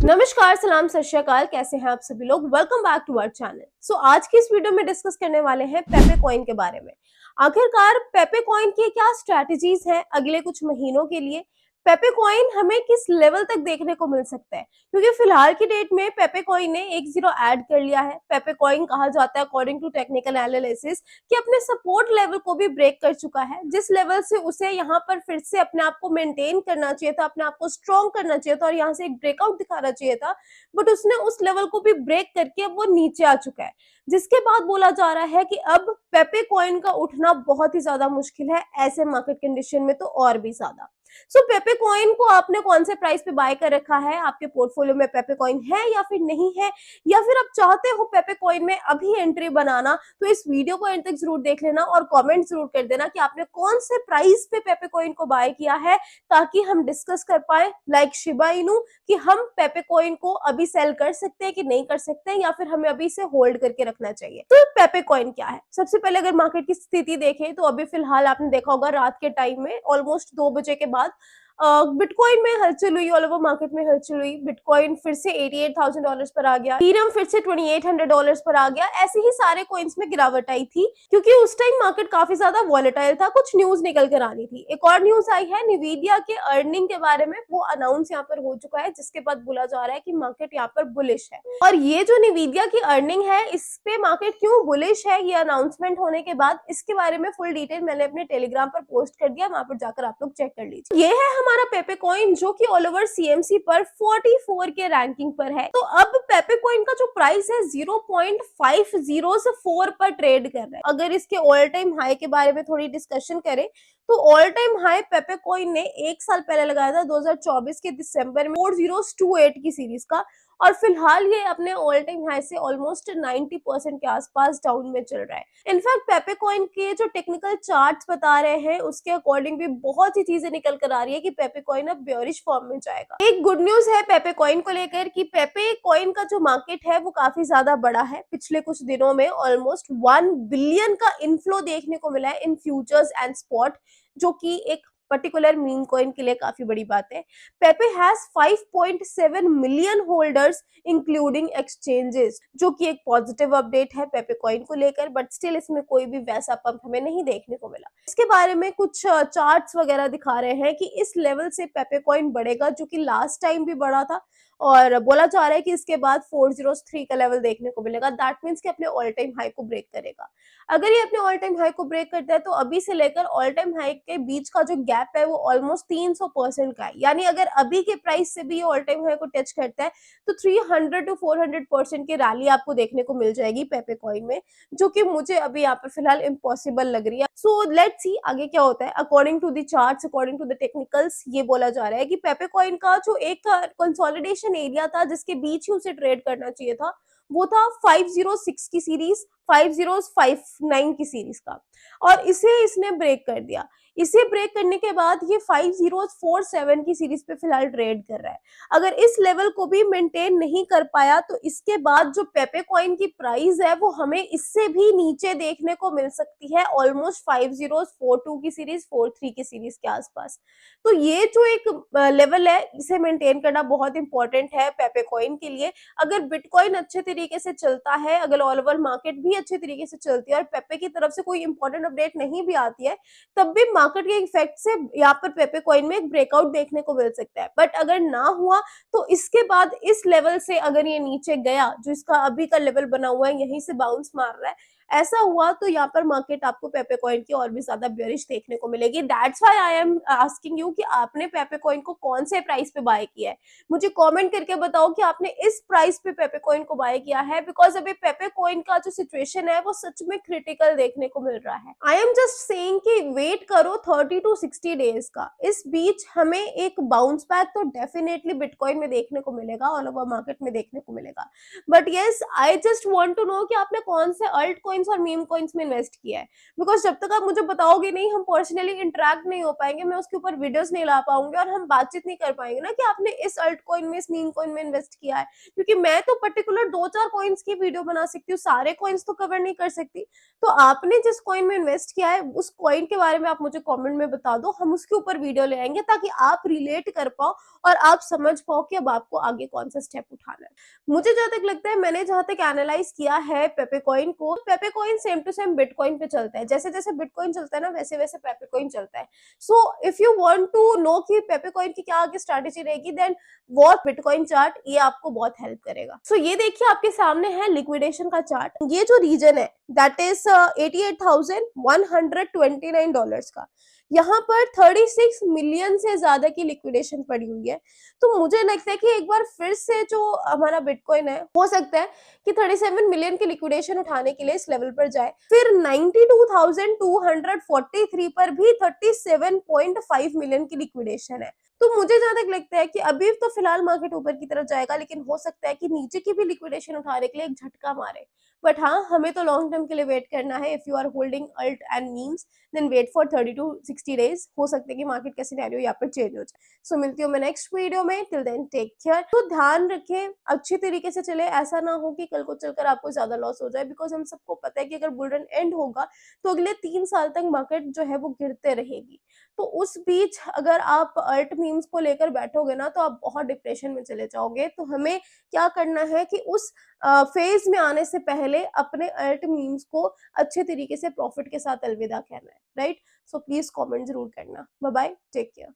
नमस्कार, सलाम, सत श्री अकाल। कैसे हैं आप सभी लोग? Welcome back to our channel. आज की इस वीडियो में डिस्कस करने वाले हैं पेपे कॉइन के बारे में। आखिरकार पेपे कॉइन की क्या स्ट्रैटेजीज हैं अगले कुछ महीनों के लिए? पेपे कॉइन हमें किस लेवल तक देखने को मिल सकता है? क्योंकि फिलहाल की डेट में पेपे कॉइन ने एक जीरो ऐड कर लिया है। पेपे कॉइन कहा जाता है अकॉर्डिंग टू टेक्निकल एनालिसिस कि अपने सपोर्ट लेवल को भी ब्रेक कर चुका है, जिस लेवल से उसे यहाँ पर फिर से अपने आप को मेंटेन करना चाहिए था, अपने आप को स्ट्रॉन्ग करना चाहिए था और यहाँ से एक ब्रेकआउट दिखाना चाहिए था। बट उसने उस लेवल को भी ब्रेक करके अब वो नीचे आ चुका है, जिसके बाद बोला जा रहा है कि अब पेपे कॉइन का उठना बहुत ही ज्यादा मुश्किल है ऐसे मार्केट कंडीशन में, तो और भी ज्यादा। पेपे कॉइन को आपने कौन से प्राइस पे बाय कर रखा है? आपके पोर्टफोलियो में पेपे कॉइन है या फिर नहीं है, या फिर आप चाहते हो पेपे कॉइन में अभी एंट्री बनाना? तो इस वीडियो को एंड तक जरूर देख लेना और कमेंट जरूर कर देना कि आपने कौन से प्राइस पे पेपे कॉइन को बाय किया है, ताकि हम डिस्कस कर पाए लाइक शिबा इनू कि हम पेपे कॉइन को अभी सेल कर सकते हैं कि नहीं कर सकते हैं, या फिर हमें अभी इसे होल्ड करके रखना चाहिए। तो पेपे कॉइन क्या है? सबसे पहले अगर मार्केट की स्थिति देखें तो अभी फिलहाल आपने देखा होगा रात के टाइम में ऑलमोस्ट 2 बजे के बाद बिटकॉइन में हलचल हुई, ऑल ओवर मार्केट में हलचल हुई। बिटकॉइन फिर से $88,000 पर आ गया, इथेरियम फिर से $2800 पर आ गया। ऐसे ही सारे कॉइन्स में गिरावट आई थी क्योंकि उस टाइम मार्केट काफी ज्यादा वॉलेटाइल था, कुछ न्यूज निकल कर आनी थी। एक और न्यूज आई है निविडिया के अर्निंग के बारे में, वो अनाउंस यहाँ पर हो चुका है, जिसके बाद बोला जा रहा है कि मार्केट यहाँ पर बुलिश है। और ये जो निविडिया की अर्निंग है, इस पे मार्केट क्यों बुलिश है ये अनाउंसमेंट होने के बाद, इसके बारे में फुल डिटेल मैंने अपने टेलीग्राम पर पोस्ट कर दिया, वहां पर जाकर आप लोग चेक कर लीजिए। ये है हमारा पेपे कॉइन जो कि ऑल ओवर सीएमसी पर 44 के रैंकिंग पर है। तो अब पेपे कॉइन का जो प्राइस है 0.504 पर ट्रेड कर रहा है। अगर इसके ऑल टाइम हाई के बारे में थोड़ी डिस्कशन करें तो ऑल टाइम हाई पेपे कॉइन ने एक साल पहले लगाया था 2024 के दिसंबर में 4028 की सीरीज का, और फिलहाल ये अपने ऑल टाइम हाई से ऑलमोस्ट 90% के आसपास डाउन में चल रहा है। इनफैक्ट पेपे कॉइन के जो टेक्निकल चार्ट्स बता रहे हैं उसके अकॉर्डिंग भी बहुत सी चीजें निकल कर आ रही है कि पेपे कॉइन अब बेयरिश फॉर्म में जाएगा। एक गुड न्यूज है पेपे कॉइन को लेकर कि पेपे कॉइन का जो मार्केट है वो काफी ज्यादा बड़ा है। पिछले कुछ दिनों में ऑलमोस्ट 1 बिलियन का इनफ्लो देखने को मिला है इन फ्यूचर्स एंड स्पॉट, जो कि एक पर्टिकुलर मीम कॉइन के लिए काफी बड़ी बात है। Pepe has 5.7 million holders including exchanges, जो कि एक पॉजिटिव अपडेट है पेपे कॉइन को लेकर, बट स्टिल इसमें कोई भी वैसा पंप हमें नहीं देखने को मिला। इसके बारे में कुछ चार्ट्स वगैरह दिखा रहे हैं कि इस लेवल से पेपे कॉइन बढ़ेगा, जो कि लास्ट टाइम भी बढ़ा था, और बोला जा रहा है कि इसके बाद 403 का लेवल देखने को मिलेगा। दैट मीन्स कि अपने ऑल टाइम हाई को ब्रेक करेगा। अगर ये अपने ऑल टाइम हाई को ब्रेक करता है तो अभी से लेकर ऑल टाइम हाई के बीच का जो गैप है वो ऑलमोस्ट 300% का है। यानी अगर अभी के प्राइस से भी ये ऑल टाइम हाई को टच करता है तो 300 to 400% की रैली आपको देखने को मिल जाएगी पेपे कॉइन में, जो कि मुझे अभी यहाँ पर फिलहाल इम्पॉसिबल लग रही है। सो लेट्स सी आगे क्या होता है। According to the charts, according to the technicals, ये बोला जा रहा है कि पेपे कॉइन का जो एक कंसोलिडेशन एरिया था जिसके बीच ही उसे ट्रेड करना चाहिए था, वो था 506 की सीरीज, 5059 की सीरीज का, और इसे इसने ब्रेक कर दिया। इसे ब्रेक करने के बाद ये 5047 की सीरीज पे फिलहाल ट्रेड कर रहा है। अगर इस लेवल को भी मेंटेन नहीं कर पाया तो इसके बाद जो पेपे कॉइन की प्राइस है वो हमें इससे भी नीचे देखने को मिल सकती है, ऑलमोस्ट 5042 की सीरीज, 43 की सीरीज के आसपास। तो ये जो एक लेवल है इसे मेंटेन करना बहुत इंपॉर्टेंट है पेपे कॉइन के लिए। अगर बिटकॉइन अच्छे तरीके से चलता है, अगर ऑल ओवर मार्केट भी अच्छे तरीके से चलती है और पेपे की तरफ से कोई इंपॉर्टेंट अपडेट नहीं भी आती है, तब भी मार्केट के इफेक्ट से यहाँ पर पेपे कॉइन में एक ब्रेकआउट देखने को मिल सकता है। बट अगर ना हुआ तो इसके बाद इस लेवल से अगर ये नीचे गया, जो इसका अभी का लेवल बना हुआ है, यहीं से बाउंस मार रहा है, ऐसा हुआ तो यहाँ पर मार्केट आपको पेपे कॉइन की और भी ज्यादा बेयरिश देखने को मिलेगी। That's why I am asking you कि आपने पेपे कॉइन को कौन से प्राइस पे बाय किया है। मुझे कमेंट करके बताओ कि आपने इस प्राइस पे पेपे कॉइन को बाय किया है, बिकॉज अभी पेपे कॉइन का जो सिचुएशन है वो सच में क्रिटिकल देखने को मिल रहा है। आई एम जस्ट सेइंग कि वेट करो 30 to 60 डेज का, इस बीच हमें एक बाउंस बैक तो डेफिनेटली बिटकॉइन में देखने को मिलेगा, ऑल ओवर मार्केट में देखने को मिलेगा। But yes, I just want to know कि आपने कौन से अल्ट कॉइन कॉइन्स और मीम कॉइन्स में इन्वेस्ट किया है, बिकॉज जब तक आप मुझे बताओगे नहीं, हम पर्सनली इंटरेक्ट नहीं हो पाएंगे, मैं उसके ऊपर वीडियोस नहीं ला पाऊंगे और हम बातचीत नहीं कर पाएंगे ना कि आपने इस अल्ट कॉइन में, इस मीम कॉइन में इन्वेस्ट किया है, क्योंकि मैं तो पर्टिकुलर 2-4 कॉइन्स की वीडियो बना सकती हूँ, सारे कॉइन्स तो कवर नहीं कर सकती। तो आपने जिस कॉइन में इन्वेस्ट किया है उस कॉइन के बारे में आप मुझे कमेंट में बता दो, हम उसके ऊपर वीडियो ले आएंगे ताकि आप रिलेट कर पाओ और आप समझ पाओ कि अब आपको आगे कौन सा स्टेप उठाना है। मुझे जहां तक लगता है, मैंने जहां तक एनालाइज किया है पेपे कॉइन को, Pepe coin same to same Bitcoin पे चलता है, जैसे जैसे बिटकॉइन चलता है ना वैसे वैसे पेपे कॉइन चलता है। So if you want to know कि पेपे कॉइन की क्या आगे स्ट्रैटेजी रहेगी, देन वॉच बिटकॉइन चार्ट, ये आपको बहुत हेल्प करेगा। सो ये देखिए आपके सामने है लिक्विडेशन का चार्ट। ये जो रीजन है दैट इज $88,129 का, यहाँ पर 36 मिलियन से ज्यादा की लिक्विडेशन पड़ी हुई है। तो मुझे लगता है कि एक बार फिर से जो हमारा बिटकॉइन है, हो सकता है कि 37 मिलियन की लिक्विडेशन उठाने के लिए इस लेवल पर जाए, फिर 92,243 पर भी 37.5 मिलियन की लिक्विडेशन है। तो मुझे जहां तक लगता है कि अभी तो फिलहाल मार्केट ऊपर की तरफ जाएगा, लेकिन हो सकता है कि नीचे की भी लिक्विडेशन उठाने के लिए एक झटका मारे। बट हाँ, हमें तो लॉन्ग टर्म के लिए वेट करना है। If you are holding alt and memes, then wait for 30 to 60 days. हो सकता है कि मार्केट का सिनेरियो यहाँ पर चेंज हो जाए। सो मिलती हूँ मैं नेक्स्ट वीडियो में। Till then take care. तो ध्यान रखें, अच्छी तरीके से चले, ऐसा ना हो कि कल को चलकर आपको ज्यादा लॉस हो जाए, बिकॉज हम सबको पता है कि अगर बुल रन एंड होगा तो अगले 3 साल तक मार्केट जो है वो गिरते रहेगी। तो उस बीच अगर आप अल्ट मीम्स को लेकर बैठोगे ना, तो आप बहुत डिप्रेशन में चले जाओगे। तो हमें क्या करना है कि उस फेज में आने से पहले अपने अल्ट मीम्स को अच्छे तरीके से प्रॉफिट के साथ अलविदा कहना है, राइट? सो प्लीज कमेंट जरूर करना। Bye bye, take care.